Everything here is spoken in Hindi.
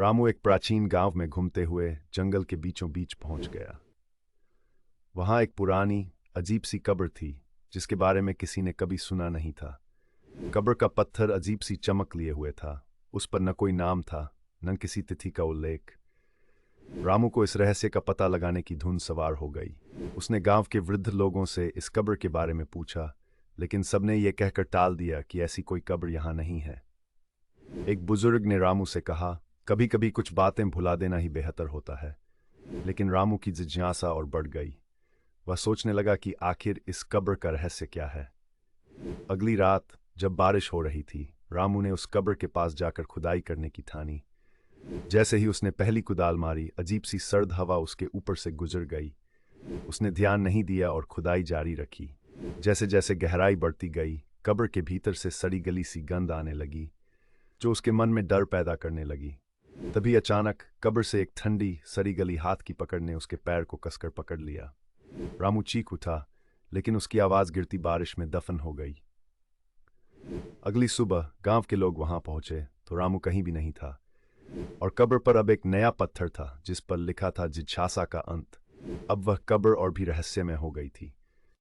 रामू एक प्राचीन गांव में घूमते हुए जंगल के बीचों बीच पहुंच गया। वहां एक पुरानी अजीब सी कब्र थी जिसके बारे में किसी ने कभी सुना नहीं था। कब्र का पत्थर अजीब सी चमक लिए हुए था। उस पर न कोई नाम था, न किसी तिथि का उल्लेख। रामू को इस रहस्य का पता लगाने की धुन सवार हो गई। उसने गांव के वृद्ध लोगों से इस कब्र के बारे में पूछा, लेकिन सबने ये कहकर टाल दिया कि ऐसी कोई कब्र यहां नहीं है। एक बुजुर्ग ने रामू से कहा, कभी कभी कुछ बातें भुला देना ही बेहतर होता है। लेकिन रामू की जिज्ञासा और बढ़ गई। वह सोचने लगा कि आखिर इस कब्र का रहस्य क्या है। अगली रात जब बारिश हो रही थी, रामू ने उस कब्र के पास जाकर खुदाई करने की ठानी। जैसे ही उसने पहली कुदाल मारी, अजीब सी सर्द हवा उसके ऊपर से गुजर गई। उसने ध्यान नहीं दिया और खुदाई जारी रखी। जैसे जैसे गहराई बढ़ती गई, कब्र के भीतर से सड़ी गली सी गंध आने लगी, जो उसके मन में डर पैदा करने लगी। तभी अचानक कब्र से एक ठंडी सड़ी गली हाथ की पकड़ ने उसके पैर को कसकर पकड़ लिया। रामू चीख उठा, लेकिन उसकी आवाज गिरती बारिश में दफन हो गई। अगली सुबह गांव के लोग वहां पहुंचे तो रामू कहीं भी नहीं था, और कब्र पर अब एक नया पत्थर था जिस पर लिखा था जिज्ञासा का अंत। अब वह कब्र और भी रहस्यमय हो गई थी।